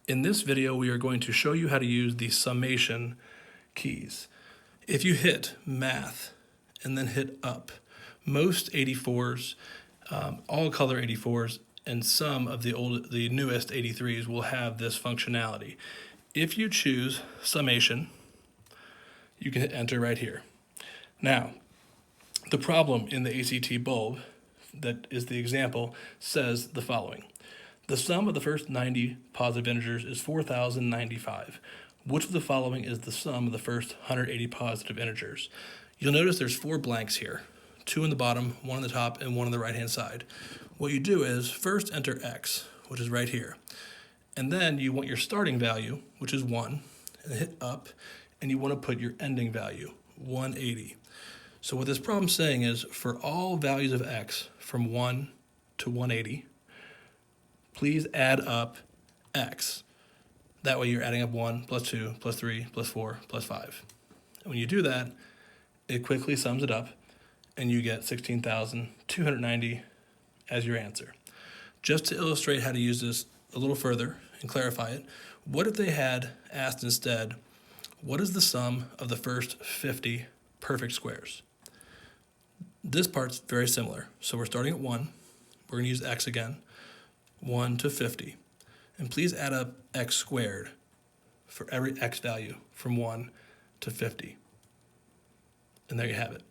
In this video, we are going to show you how to use the summation keys. If you hit math and then hit up, most 84s, all color 84s, and some of the newest 83s will have this functionality. If you choose summation, you can hit enter right here. Now, the problem in the ACT bulb, that is the example, says the following. The sum of the first 90 positive integers is 4,095. Which of the following is the sum of the first 180 positive integers? You'll notice there's 4 blanks here, 2 on the bottom, 1 on the top, and 1 on the right-hand side. What you do is first enter x, which is right here. And then you want your starting value, which is 1, and hit up, and you want to put your ending value, 180. So what this problem's saying is for all values of x from 1 to 180, please add up x. That way you're adding up 1 plus 2 plus 3 plus 4 plus 5. And when you do that, it quickly sums it up, and you get 16,290 as your answer. Just to illustrate how to use this a little further and clarify it, what if they had asked instead, what is the sum of the first 50 perfect squares? This part's very similar. So we're starting at 1. We're going to use x again. 1 to 50. And please add up x squared for every x value from 1 to 50. And there you have it.